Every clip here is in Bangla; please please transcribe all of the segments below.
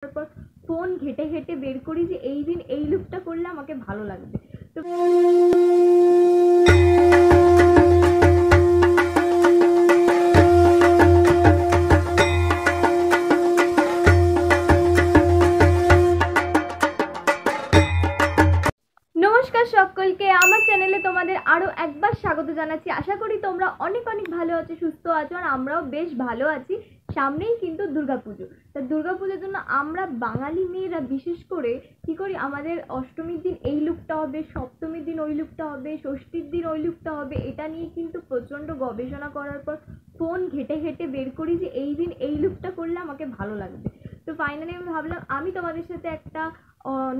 তারপর ফোন ঘেটে ঘেটে বের করি যে এই দিন এই লুকটা করলে আমাকে ভালো লাগবে। তো নমস্কার সকলকে, আমার চ্যানেলে তোমাদের আরও একবার স্বাগত জানাচ্ছি। আশা করি তোমরা অনেক অনেক ভালো আছো, সুস্থ আছো, আর আমরাও বেশ ভালো আছি। সামনেই কিন্তু দুর্গাপুজো। তা দুর্গাপুজোর জন্য আমরা বাঙালি মেয়েরা বিশেষ করে কী করি, আমাদের অষ্টমীর দিন এই লুকটা হবে, সপ্তমীর দিন ওই লুকটা হবে, ষষ্ঠীর দিন ওই লুকটা হবে। এটা নিয়ে কিন্তু প্রচণ্ড গবেষণা করার পর ফোন ঘেটে ঘেটে বের করি যে এই দিন এই লুকটা করলে আমাকে ভালো লাগবে। তো ফাইনালি আমি ভাবলাম আমি তোমাদের সাথে একটা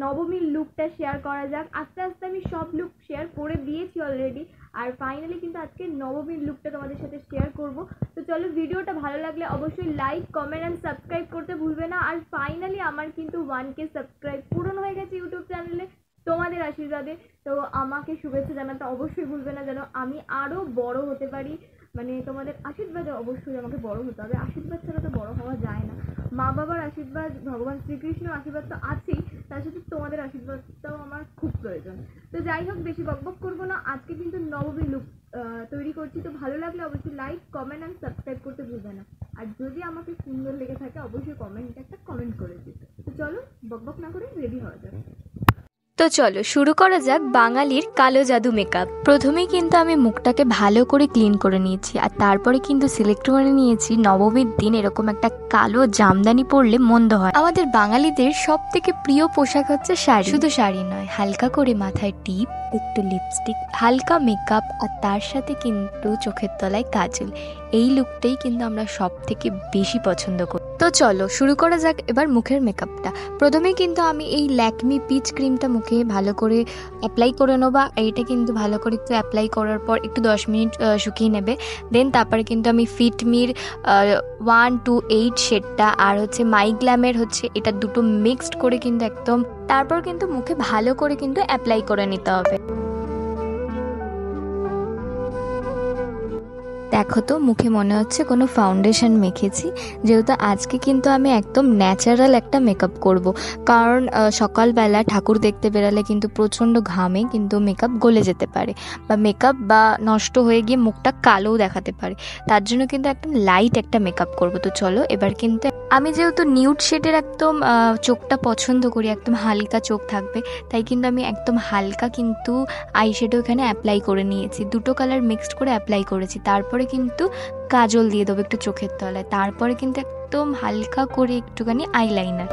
নবমীর লুকটা শেয়ার করা যাক। আস্তে আস্তে আমি সব লুক শেয়ার করে দিয়েছি অলরেডি, আর ফাইনালি কিন্তু আজকে নবমীর লুকটা তোমাদের সাথে শেয়ার করব। তো চলো, ভিডিওটা ভালো লাগলে অবশ্যই লাইক, কমেন্ট অ্যান্ড সাবস্ক্রাইব করতে ভুলবে না। আর ফাইনালি আমার কিন্তু 1K সাবস্ক্রাইব পূরণ হয়ে গেছে ইউটিউব চ্যানেলে তোমাদের আশীর্বাদে। তো আমাকে শুভেচ্ছা জানাতে অবশ্যই ভুলবে না, যেন আমি আরও বড় হতে পারি। মানে তোমাদের আশীর্বাদে অবশ্যই আমাকে বড় হতে হবে, আশীর্বাদ ছাড়া তো বড় হওয়া যায় না। মা বাবার আশীর্বাদ, ভগবান শ্রীকৃষ্ণের আশীর্বাদ তো আছেই, তার সাথে তোমাদের আশীর্বাদটাও আমার খুব প্রয়োজন। তো যাই হোক, বেশি বকবক করবো না, আজকে কিন্তু নবমী লুক তৈরি করছি। তো ভালো লাগলে অবশ্যই লাইক, কমেন্ট অ্যান্ড সাবস্ক্রাইব করতে ভুলবে না। আর যদি আমাকে সুন্দর লেগে থাকে অবশ্যই কমেন্টে একটা কমেন্ট করে দিতে। তো চলো, বকবক না করে রেডি হওয়া যাক। তো চলো শুরু করা যাক বাঙালির কালো জাদু মেকআপ। প্রথমেই কিন্তু আমি মুখটাকে ভালো করে ক্লিন করে নিয়েছি, আর তারপরে কিন্তু সিলেক্ট করে নিয়েছি নবমীর দিন এরকম একটা কালো জামদানি পরলে মন্দ হয়। আমাদের বাঙালিদের সব থেকে প্রিয় পোশাক হচ্ছে শাড়ি। শুধু শাড়ি নয়, হালকা করে মাথায় টিপ, একটু লিপস্টিক, হালকা মেকআপ, আর তার সাথে কিন্তু চোখের তলায় কাজল। এই লুকটাই কিন্তু আমরা সব থেকে বেশি পছন্দ করি। তো চলো শুরু করা যাক এবার মুখের মেকআপটা। প্রথমে কিন্তু আমি এই ল্যাকমি পিচ ক্রিমটা মুখে ভালো করে অ্যাপ্লাই করে নেবো। এইটা কিন্তু ভালো করে একটু অ্যাপ্লাই করার পর একটু 10 মিনিট শুকিয়ে নেবে। দেন তারপরে কিন্তু আমি ফিটমির 128 শেডটা আর হচ্ছে মাই গ্ল্যামের হচ্ছে এটা দুটো মিক্সড করে কিন্তু একদম তারপর কিন্তু মুখে ভালো করে কিন্তু অ্যাপ্লাই করে নিতে হবে। দেখো তো, মুখে মনে হচ্ছে কোনো ফাউন্ডেশন মেখেছি, যেহেতু আজকে কিন্তু আমি একদম ন্যাচারাল একটা মেকআপ করব। কারণ সকালবেলা ঠাকুর দেখতে বেরালে কিন্তু প্রচণ্ড ঘামে কিন্তু মেকআপ গলে যেতে পারে, বা মেকআপ বা নষ্ট হয়ে গিয়ে মুখটা কালোও দেখাতে পারে। তার জন্য কিন্তু একদম লাইট একটা মেকআপ করব। তো চলো এবার কিন্তু আমি যেহেতু নিউড শেডের একদম চোখটা পছন্দ করি, একদম হালকা চোখ থাকবে, তাই কিন্তু আমি একদম হালকা কিন্তু আইশ্যাডো এখানে অ্যাপ্লাই করে নিয়েছি। দুটো কালার মিক্সড করে অ্যাপ্লাই করেছি। তারপরে কিন্তু কাজল দিয়ে দেবো একটু চোখের তলায়। তারপরে কিন্তু একদম হালকা করে একটুখানি আইলাইনার।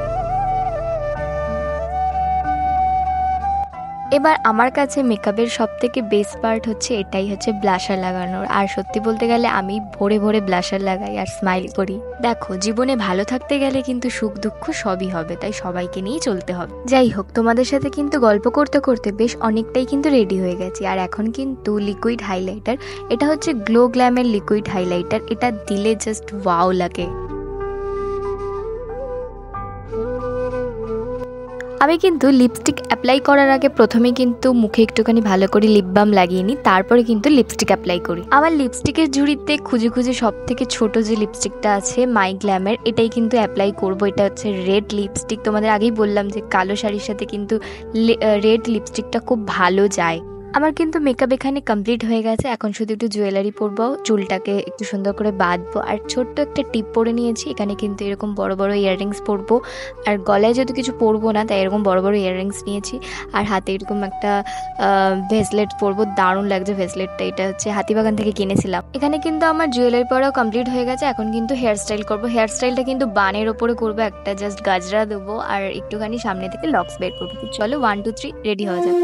এবার আমার কাছে মেকআপের সব থেকে বেস্ট পার্ট হচ্ছে এটাই, হচ্ছে ব্লাশার লাগানোর। আর সত্যি বলতে গেলে আমি ভোরে ভোরে ব্লাশার লাগাই আর স্মাইল করি। দেখো, জীবনে ভালো থাকতে গেলে কিন্তু সুখ দুঃখ সবই হবে, তাই সবাইকে নিয়েই চলতে হবে। যাই হোক, তোমাদের সাথে কিন্তু গল্প করতে করতে বেশ অনেকটাই কিন্তু রেডি হয়ে গেছি। আর এখন কিন্তু লিকুইড হাইলাইটার, এটা হচ্ছে গ্লো গ্ল্যামের লিকুইড হাইলাইটার, এটা দিলে জাস্ট ওয়াও লাগে। আমি কিন্তু লিপস্টিক অ্যাপ্লাই করার আগে প্রথমে কিন্তু মুখে একটুখানি ভালো করে লিপ বাম লাগিয়ে নিই, তারপরে কিন্তু লিপস্টিক অ্যাপ্লাই করি। আমার লিপস্টিকের ঝুড়িতে খুঁজে খুঁজে সব থেকে ছোট যে লিপস্টিকটা আছে মাই গ্ল্যামের, এটাই কিন্তু অ্যাপ্লাই করব। এটা হচ্ছে রেড লিপস্টিক। তোমাদের আগেই বললাম যে কালো শাড়ির সাথে কিন্তু রেড লিপস্টিকটা খুব ভালো যায়। আমার কিন্তু মেকআপ এখানে কমপ্লিট হয়ে গেছে। এখন শুধু একটু জুয়েলারি পরবো, চুলটাকে একটু সুন্দর করে বাঁধবো, আর ছোট্ট একটা টিপ পরে নিয়েছি। এখানে কিন্তু এরকম বড় বড় ইয়াররিংস পরবো, আর গলায় যেহেতু কিছু পরবো না তাই এরকম বড় বড় ইয়াররিংস নিয়েছি। আর হাতে এরকম একটা ভেসলেট পরবো, দারুণ লাগছে ভেসলেটটা। এটা হচ্ছে হাতিবাগান থেকে কিনেছিলাম। এখানে কিন্তু আমার জুয়েলারি পরাও কমপ্লিট হয়ে গেছে। এখন কিন্তু হেয়ার স্টাইল করবো। হেয়ার স্টাইলটা কিন্তু বানের ওপরে করবো, একটা জাস্ট গাজরা দেবো আর একটুখানি সামনে থেকে লক্স বের করবো। চলো 1 2 3 রেডি হয়ে যাবে।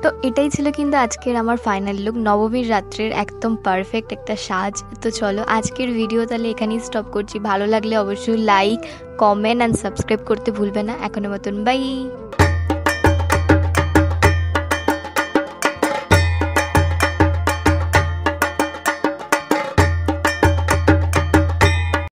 তো এটাই ছিল কিন্তু আজকের আমার ফাইনাল লুক, নবমীর রাত্রের একদম পারফেক্ট একটা সাজ। তো চলো আজকের ভিডিও তাহলে এখানেই স্টপ করছি। ভালো লাগলে অবশ্যই লাইক, কমেন্ট অ্যান্ড সাবস্ক্রাইব করতে ভুলবে না। এখনের মতন বাই।